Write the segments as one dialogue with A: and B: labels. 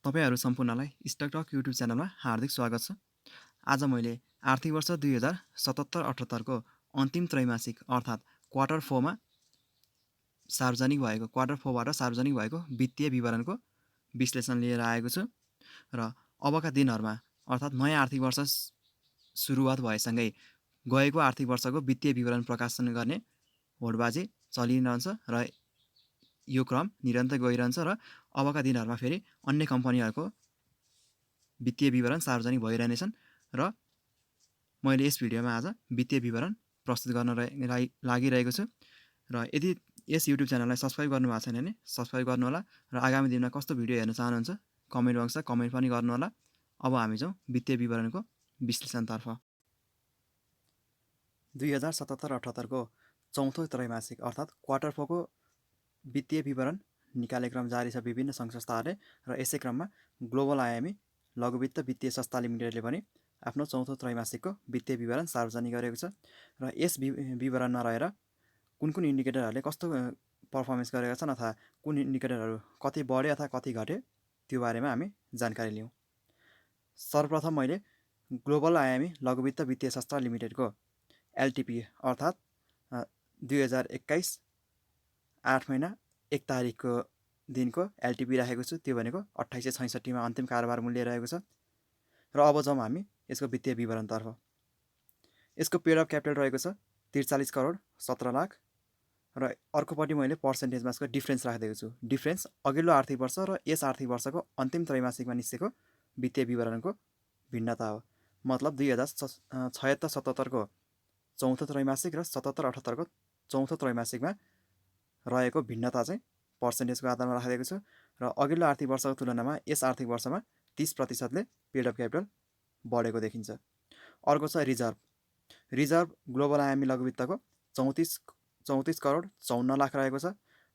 A: तपाईहरू सम्पूर्णलाई stock talk YouTube च्यानलमा हार्दिक स्वागत छ। आज मैले आर्थिक वर्ष 2077-78 को अन्तिम त्रैमासिक अर्थात् क्वार्टर 4 मा क्वार्टर 4 बाट सार्वजनिक भएको वित्तीय विवरणको विश्लेषण लिएर आएको छु र अबका दिनहरुमा अर्थात् नयाँ आर्थिक वर्ष सुरुवात भएसँगै गएको आर्थिक वर्षको वित्तीय विवरण प्रकाशन गर्ने होडबाजी चलिरहन्छ र यो क्रम निरन्तर गइरहन्छ र अबका दिनहरुमा फेरि अन्य कम्पनीहरुको वित्तीय विवरण सार्वजनिक भइरहनेछन् र मैले यस भिडियोमा आज वित्तीय विवरण प्रस्तुत गर्न लागिरहेको छु र यदि यस युट्युब च्यानललाई सब्स्क्राइब गर्नुभएको छैन भने सब्स्क्राइब गर्नुहोला र आगामी दिनमा कस्तो भिडियो हेर्न चाहनुहुन्छ कमेन्ट बक्समा कमेन्ट पनि गर्नुहोला। अब हामी जाउँ वित्तीय विवरणको विश्लेषणतर्फ। 2077-78 को चौथो त्रैमासिक अर्थात् क्वार्टर 4 को वित्तीय विवरण निकाल्ने क्रम जारी छ विभिन्न सङ्घ संस्थाहरूले र यसै क्रममा ग्लोबल आयामी लघुवित्त वित्तीय संस्था लिमिटेडले पनि आफ्नो चौथो त्रैमासिकको वित्तीय विवरण सार्वजनिक गरेको छ र यस विवरणमा रहेर कुन कुन इन्डिकेटरहरूले कस्तो पर्फर्मेन्स गरेका छन् अथवा कुन इन्डिकेटरहरू कति बढ्यो अथवा कति घट्यो त्यो बारेमा हामी जानकारी लियौँ। सर्वप्रथम मैले ग्लोबल आयामी लघुवित्त वित्तीय संस्था लिमिटेडको एलटिपी अर्थात् 2021 8 महिना 1 तारिकको दिनको एलटिपी राखेको छु। त्यो भनेको 2866 मा अन्तिम कारोबार मूल्य रहेको छ र अब जाउँ हामी यसको वित्तीय विवरणतर्फ। यसको पेड अफ क्यापिटल रहेको छ 43 करोड 17 लाख र अर्कोपट्टि मैले पर्सेन्टेजमा यसको डिफ्रेन्स राखिदिएको छु। डिफ्रेन्स अघिल्लो आर्थिक वर्ष र यस आर्थिक वर्षको अन्तिम त्रैमासिकमा निस्केको वित्तीय विवरणको भिन्नता हो। मतलब 2076-77 को चौथो त्रैमासिक र 77-78 को चौथो त्रैमासिकमा रहेको भिन्नता चाहिँ पर्सेन्टेजको आधारमा राखिदिएको छु र अघिल्लो आर्थिक वर्षको तुलनामा यस आर्थिक वर्षमा 30% ले पेड अफ क्यापिटल बढेको देखिन्छ। अर्को छ रिजर्भ ग्लोबल आयामी लघुवित्तको 34 करोड 54 लाख रहेको छ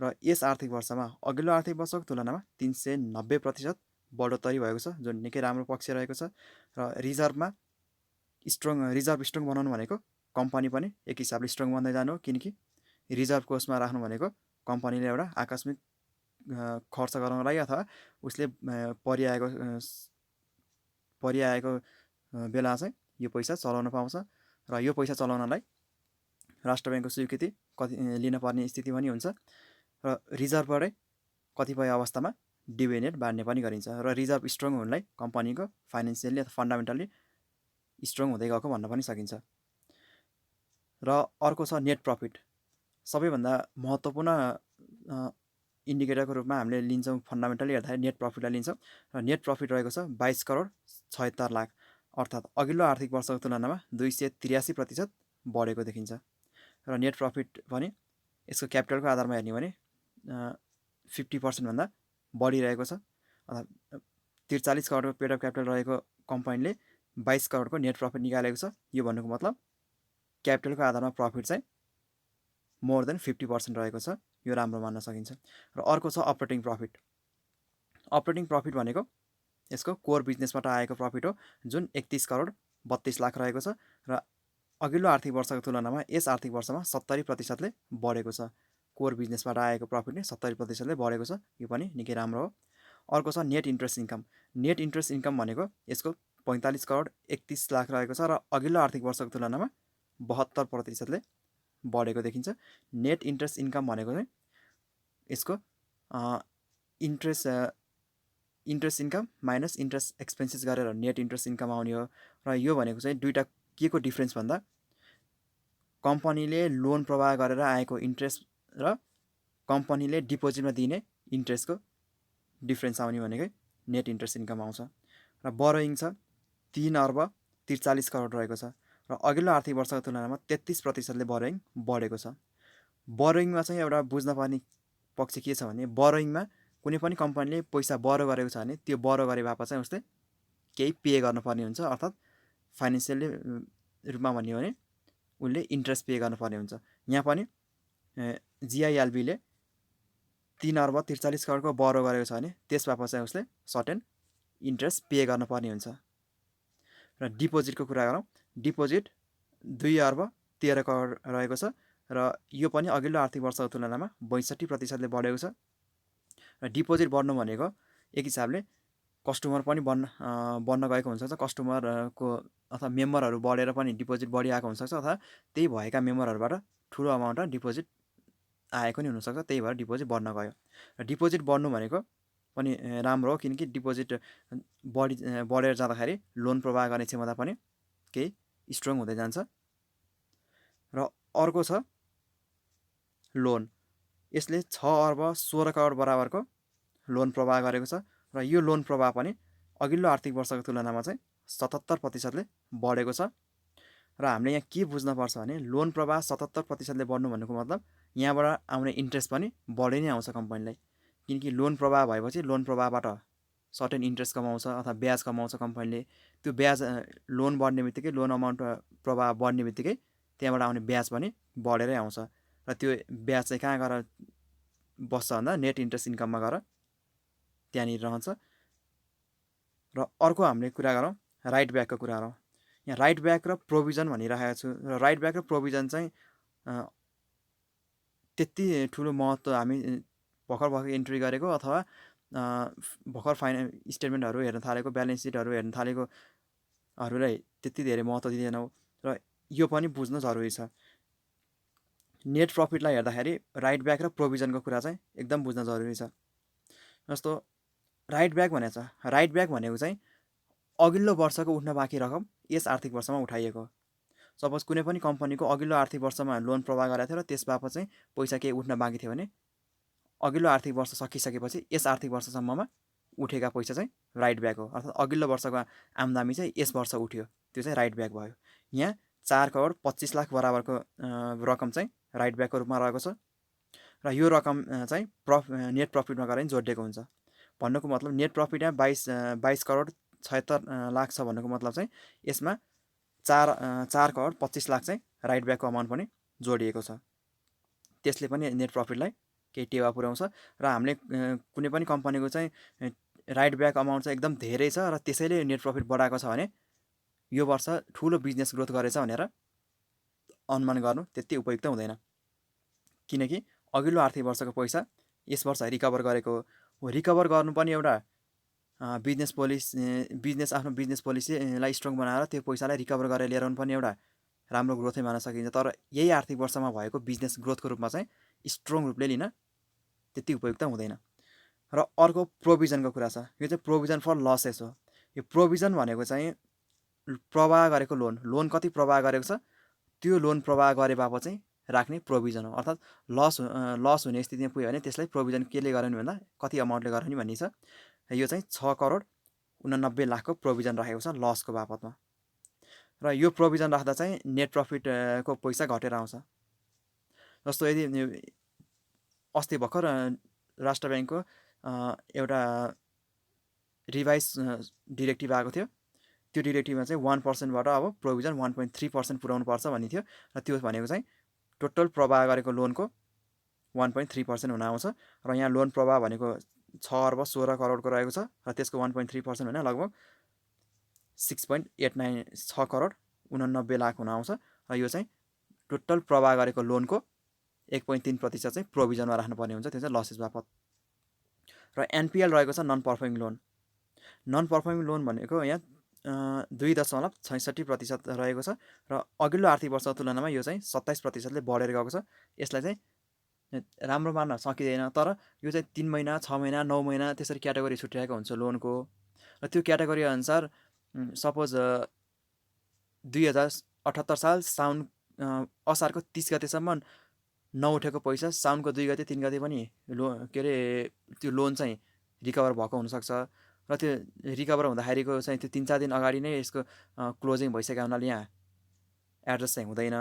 A: र यस आर्थिक वर्षमा अघिल्लो आर्थिक वर्षको तुलनामा 390% बढोत्तरी भएको छ जुन निकै राम्रो पक्ष रहेको छ र रिजर्भ स्ट्रङ बनाउनु भनेको कम्पनी पनि एक हिसाबले स्ट्रङ बन्दै जानु हो, किनकि रिजर्भ कोषमा राख्नु भनेको कम्पनीले एउटा आकस्मिक खर्च गराउनको लागि अथवा उसले परिआएको बेला चाहिँ यो पैसा चलाउन पाउँछ र यो पैसा चलाउनलाई राष्ट्र ब्याङ्कको स्वीकृति लिन पर्ने स्थिति पनि हुन्छ र रिजर्भबाटै कतिपय अवस्थामा डिभिडेन्ड बाँड्ने पनि गरिन्छ र रिजर्भ स्ट्रङ हुनलाई कम्पनीको फाइनेन्सियली अथवा फन्डामेन्टली स्ट्रङ हुँदै गएको भन्न पनि सकिन्छ। र अर्को छ नेट प्रफिट। सबैभन्दा महत्त्वपूर्ण इन्डिकेटरको रूपमा हामीले लिन्छौँ फन्डामेन्टली हेर्दाखेरि नेट प्रफिटलाई लिन्छौँ र नेट प्रफिट रहेको छ 22 करोड 76 लाख अर्थात् अघिल्लो आर्थिक वर्षको तुलनामा 283% बढेको देखिन्छ र नेट प्रफिट पनि यसको क्यापिटलको आधारमा हेर्ने भने 50% भन्दा बढिरहेको छ। 43 करोडको पेड अफ क्यापिटल रहेको कम्पनीले 22 करोडको नेट प्रफिट निकालेको छ। यो भन्नुको मतलब क्यापिटलको आधारमा प्रफिट चाहिँ मोर देन 50% रहेको छ। यो राम्रो मान्न सकिन्छ। र अर्को छ अपरेटिङ प्रफिट। अपरेटिङ प्रफिट भनेको यसको कोर बिजनेसबाट आएको प्रफिट हो जुन 31 करोड 32 लाख रहेको छ र अघिल्लो आर्थिक वर्षको तुलनामा यस आर्थिक वर्षमा 70% ले बढेको छ। कोर बिजनेसबाट आएको प्रफिट नै 70% ले बढेको छ। यो पनि निकै राम्रो हो। अर्को छ net interest income. Net interest income भनेको यसको 45 करोड 31 लाख रहेको छ र अघिल्लो आर्थिक वर्षको तुलनामा 72% ले बढेको देखिन्छ। नेट इन्ट्रेस्ट इन्कम भनेको चाहिँ यसको interest income minus interest expenses गरेर नेट इन्ट्रेस्ट इन्कम आउने हो र यो भनेको चाहिँ दुईटा के को डिफ्रेन्स भन्दा कम्पनीले लोन प्रवाह गरेर आएको इन्ट्रेस्ट र कम्पनीले डिपोजिटमा दिने इन्ट्रेस्टको डिफ्रेन्स आउने भनेकै नेट इन्ट्रेस्ट इन्कम आउँछ। र बरोइङ छ 3 अर्ब 43 करोड रहेको छ र अघिल्लो आर्थिक वर्षको तुलनामा 33% ले बरोइङ बढेको छ। बरोइङमा चाहिँ एउटा बुझ्न पर्ने पक्ष के छ भने बरोइङमा कुनै पनि कम्पनीले पैसा बरो गरेको छ भने त्यो बरो गरे बापत चाहिँ उसले केही पे गर्नुपर्ने हुन्छ अर्थात् फाइनेन्सियली रूपमा भन्यो भने उसले इन्ट्रेस्ट पे गर्नुपर्ने हुन्छ। यहाँ पनि जिआइएलबीले 3 अर्ब 43 करोडको बरो गरेको छ भने त्यस बापत चाहिँ उसले सर्टेन इन्ट्रेस्ट पे गर्नुपर्ने हुन्छ। र डिपोजिटको कुरा गरौँ। डिपोजिट 2 अर्ब 13 करोड रहेको छ र यो पनि अघिल्लो आर्थिक वर्षको तुलनामा 62% ले बढेको छ। र डिपोजिट बढ्नु भनेको एक हिसाबले कस्टमर पनि बन्न गएको हुनसक्छ, कस्टमरको अथवा मेम्बरहरू बढेर पनि डिपोजिट बढिआएको हुनसक्छ, अथवा त्यही भएका मेम्बरहरूबाट ठुलो अमाउन्टमा डिपोजिट आएको नि हुनसक्छ, त्यही भएर डिपोजिट बढ्न गयो। र डिपोजिट बढ्नु भनेको पनि राम्रो हो, किनकि डिपोजिट बढेर जाँदाखेरि लोन प्रवाह गर्ने क्षमता पनि केही स्ट्रङ हुँदै जान्छ। र अर्को छ लोन। यसले 6 अर्ब 16 करोड बराबरको लोन प्रवाह गरेको छ र यो लोन प्रवाह पनि अघिल्लो आर्थिक वर्षको तुलनामा चाहिँ 77% बढेको छ। र हामीले यहाँ के बुझ्नुपर्छ भने लोन प्रवाह 77% बढ्नु भन्नुको मतलब यहाँबाट आउने इन्ट्रेस्ट पनि बढी नै आउँछ कम्पनीलाई, किनकि लोन प्रवाह भएपछि लोन प्रवाहबाट सर्टेन इन्ट्रेस्ट कमाउँछ अथवा ब्याज कमाउँछ कम्पनीले। त्यो ब्याज लोन बढ्ने बित्तिकै, लोन अमाउन्ट प्रवाह बढ्ने बित्तिकै त्यहाँबाट आउने ब्याज पनि बढेरै आउँछ। र त्यो ब्याज चाहिँ कहाँ गएर बस्छ भन्दा नेट इन्ट्रेस्ट इन्कममा गएर त्यहाँनिर रहन्छ। र अर्को हामीले कुरा गरौँ राइट ब्याकको कुरा गरौँ। यहाँ राइट ब्याक र प्रोभिजन भनिरहेको छु, र राइट ब्याक र प्रोभिजन चाहिँ त्यति ठुलो महत्त्व हामी भर्खर इन्ट्री गरेको अथवा भर्खर स्टेटमेन्टहरू हेर्न थालेको, ब्यालेन्स सिटहरू हेर्न थालेकोहरूलाई त्यति धेरै महत्त्व दिँदैनौँ, र यो पनि बुझ्नु जरुरी छ। नेट प्रफिटलाई हेर्दाखेरि राइट ब्याक र प्रोभिजनको कुरा चाहिँ एकदम बुझ्न जरुरी छ। जस्तो राइट ब्याक भनेको छ, राइट ब्याक भनेको चाहिँ अघिल्लो वर्षको उठ्न बाँकी रकम यस आर्थिक वर्षमा उठाइएको। सपोज कुनै पनि कम्पनीको अघिल्लो आर्थिक वर्षमा लोन प्रवाह गरेको थियो र त्यस बापत चाहिँ पैसा केही उठ्न बाँकी थियो भने अघिल्लो आर्थिक वर्ष सकिसकेपछि यस आर्थिक वर्षसम्ममा उठेका पैसा चाहिँ राइट ब्याक हो। अर्थात् अघिल्लो वर्षको आम्दानी चाहिँ यस वर्ष उठ्यो, त्यो चाहिँ राइट ब्याक भयो। यहाँ 4 करोड 25 लाख बराबरको रकम चाहिँ राइट ब्याकको रूपमा रहेको छ, र यो रकम चाहिँ नेट प्रफिटमा गएर जोडिएको हुन्छ। भन्नुको मतलब नेट प्रफिट यहाँ 22 करोड 76 लाख छ भन्नुको मतलब चाहिँ यसमा 4 करोड 25 लाख चाहिँ राइट ब्याकको अमाउन्ट पनि जोडिएको छ। त्यसले पनि नेट प्रफिटलाई केही टेवा पुर्याउँछ। र हामीले कुनै पनि कम्पनीको चाहिँ राइट ब्याक अमाउन्ट चाहिँ एकदम धेरै छ र त्यसैले नेट प्रफिट बढाएको छ भने यो वर्ष ठुलो बिजनेस ग्रोथ गरेछ भनेर अनुमान गर्नु त्यति उपयुक्त हुँदैन, किनकि अघिल्लो आर्थिक वर्षको पैसा यस वर्ष रिकभर गरेको हो। रिकभर गर्नु पनि एउटा आफ्नो बिजनेस पोलिसीलाई स्ट्रङ बनाएर त्यो पैसालाई रिकभर गरेर लिएर आउनु पनि एउटा राम्रो ग्रोथै मान्न सकिन्छ। तर यही आर्थिक वर्षमा भएको बिजनेस ग्रोथको रूपमा चाहिँ स्ट्रङ रूपले लिन त्यति उपयुक्त हुँदैन। र अर्को प्रोभिजनको कुरा छ, यो चाहिँ प्रोभिजन फर लसेस हो। यो प्रोभिजन भनेको चाहिँ प्रवाह गरेको लोन कति प्रवाह गरेको छ त्यो लोन प्रवाह गरे बापत चाहिँ राख्ने प्रोभिजन हो। अर्थात् लस हुने स्थितिमा पुग्यो भने त्यसलाई प्रोभिजन केले गर्ने भन्दा कति अमाउन्टले गर्ने भन्ने छ। यो चाहिँ 6 करोड 89 लाखको प्रोभिजन राखेको छ लसको बापतमा। र यो प्रोभिजन राख्दा चाहिँ नेट प्रफिटको पैसा घटेर आउँछ। जस्तो यदि अस्ति भर्खर राष्ट्र ब्याङ्कको एउटा रिभाइज डिरेक्टिभ आएको थियो, त्यो डिरेक्टिभमा चाहिँ 1%बाट अब प्रोभिजन 1.3% पुर्याउनु पर्छ भन्ने थियो। र त्यो भनेको चाहिँ टोटल प्रवाह गरेको लोनको 1.3% हुन आउँछ। र यहाँ लोन प्रवाह भनेको 6 अर्ब 16 करोडको रहेको छ, र त्यसको 1.3% भने लगभग 6 करोड 89 लाख हुन आउँछ। र यो चाहिँ टोटल प्रवाह गरेको लोनको 1.3% चाहिँ प्रोभिजनमा राख्नुपर्ने हुन्छ, त्यो चाहिँ लसेस बापत। र एनपिएल रहेको छ non performing loan. Non performing loan भनेको यहाँ 2.66% रहेको छ, र अघिल्लो आर्थिक वर्षको तुलनामा यो चाहिँ 27%ले बढेर गएको छ। यसलाई चाहिँ राम्रो मान्न सकिँदैन, तर यो चाहिँ 3 महिना 6 महिना 9 महिना त्यसरी क्याटेगोरी छुट्याएको हुन्छ लोनको। र त्यो क्याटेगोरी अनुसार सपोज 2078 साल साउन असारको 30 गतेसम्म नउठेको पैसा साउनको 2 गते 3 गते पनि त्यो लोन चाहिँ रिकभर भएको हुनसक्छ। र त्यो रिकभर हुँदाखेरिको चाहिँ त्यो 3-4 दिन अगाडि नै यसको क्लोजिङ भइसकेको हुनाले यहाँ एड्जस्ट चाहिँ हुँदैन।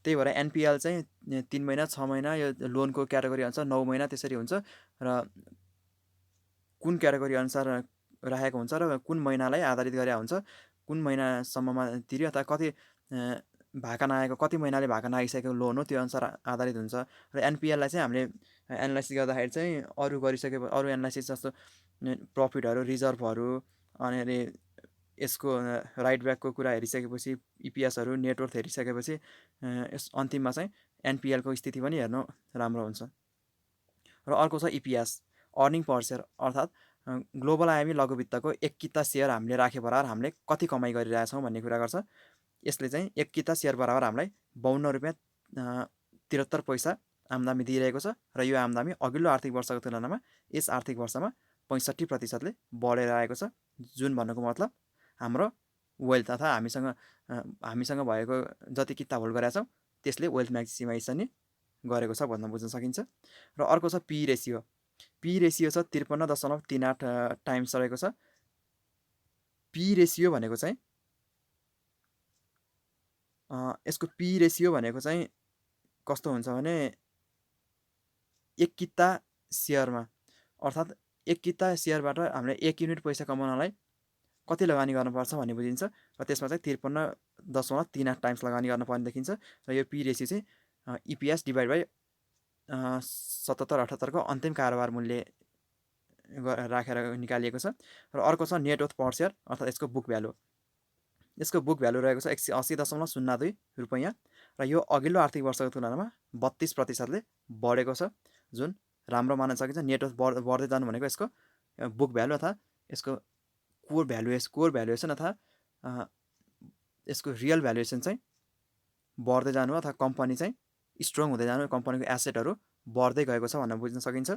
A: त्यही भएर एनपिएल चाहिँ 3 महिना 6 महिना यो लोनको क्याटेगोरी अनुसार 9 महिना त्यसरी हुन्छ। र कुन क्याटेगोरी अनुसार राखेको हुन्छ र कुन महिनालाई आधारित गरेर हुन्छ, कुन महिनासम्ममा तिर्यो अथवा कति भाका नआएको, कति महिनाले भाका नआइसकेको लोन हो, त्यो अनुसार आधारित हुन्छ। र एनपिएललाई चाहिँ हामीले एनालाइसिस गर्दाखेरि चाहिँ अरू एनालाइसिस जस्तो प्रफिटहरू, रिजर्भहरू, अनि यसको राइट ब्याकको कुरा हेरिसकेपछि, इपिएसहरू, नेटवर्थ हेरिसकेपछि यस अन्तिममा चाहिँ एनपिएलको स्थिति पनि हेर्नु राम्रो हुन्छ। र अर्को छ इपिएस, अर्निङ पर सेयर, अर्थात् ग्लोबल आयामी लघु वित्तको एक किता सेयर हामीले राखे बराबर हामीले कति कमाइ गरिरहेछौँ भन्ने कुरा गर्छ। यसले चाहिँ एक किता सेयर बराबर हामीलाई 52 रुपियाँ 73 पैसा आम्दानी दिइरहेको छ र यो आम्दानी अघिल्लो आर्थिक वर्षको तुलनामा यस आर्थिक वर्षमा 65% बढेर आएको छ। जुन भन्नुको मतलब हाम्रो वेल्थ अथवा हामीसँग भएको जति किता होल्ड गरेका छौँ त्यसले वेल्थ म्याक्सिमाइजेसन गरेको छ भन्न बुझ्न सकिन्छ। र अर्को छ पी रेसियो। पी रेसियो छ 53.38 टाइम्स रहेको छ। पी रेसियो भनेको चाहिँ यसको पी रेसियो भनेको चाहिँ कस्तो हुन्छ भने एक किता सेयरमा अर्थात् एक किता सेयरबाट हामीले 1 युनिट पैसा कमाउनलाई कति लगानी गर्नुपर्छ भन्ने बुझिन्छ र त्यसमा चाहिँ 53.38 टाइम्स लगानी गर्नुपर्ने देखिन्छ। र यो पी रेसियो चाहिँ इपिएस डिभाइड बाई 77-78 को अन्तिम कारोबार मूल्य राखेर निकालिएको छ। र अर्को छ नेट वर्थ पर सेयर अर्थात् यसको बुक भ्यालु। यसको बुक भ्यालु रहेको छ 180.02 रुपैयाँ र यो अघिल्लो आर्थिक वर्षको तुलनामा 32%ले बढेको छ, जुन राम्रो मान्न सकिन्छ। नेट वर्थ बढ्दै जानु भनेको यसको बुक भ्यालु अथवा यसको कोर भ्यालुएसन अथवा यसको रियल भ्यालुएसन चाहिँ बढ्दै जानु अथवा कम्पनी चाहिँ स्ट्रङ हुँदै जानु, कम्पनीको एसेटहरू बढ्दै गएको छ भनेर बुझ्न सकिन्छ।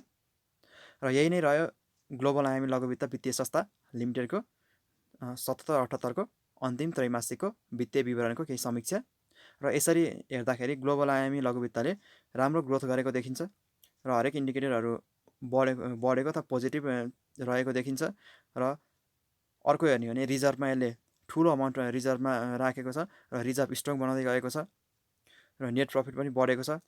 A: र यही नै रह्यो ग्लोबल आयामी लघु वित्त वित्तीय संस्था लिमिटेडको 77-78 को अन्तिम त्रैमासिकको वित्तीय विवरणको केही समीक्षा। र यसरी हेर्दाखेरि ग्लोबल आयामी लघु वित्तले राम्रो ग्रोथ गरेको देखिन्छ र हरेक इन्डिकेटरहरू बढेको अथवा पोजिटिभ रहेको देखिन्छ। र अर्को हेर्ने हो भने रिजर्भमा यसले ठुलो अमाउन्ट रिजर्भमा राखेको छ र रिजर्भ स्ट्रङ बनाउँदै गएको छ र नेट प्रफिट पनि बढेको छ।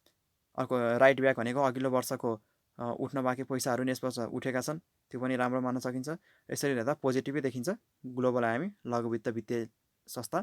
A: अर्को राइट ब्याक भनेको अघिल्लो वर्षको उठ्न बाँकी पैसाहरू नि यसपछि उठेका छन्, त्यो पनि राम्रो मान्न सकिन्छ। यसरी हेर्दा पोजिटिभै देखिन्छ ग्लोबल आयामी लघु वित्त वित्तीय संस्था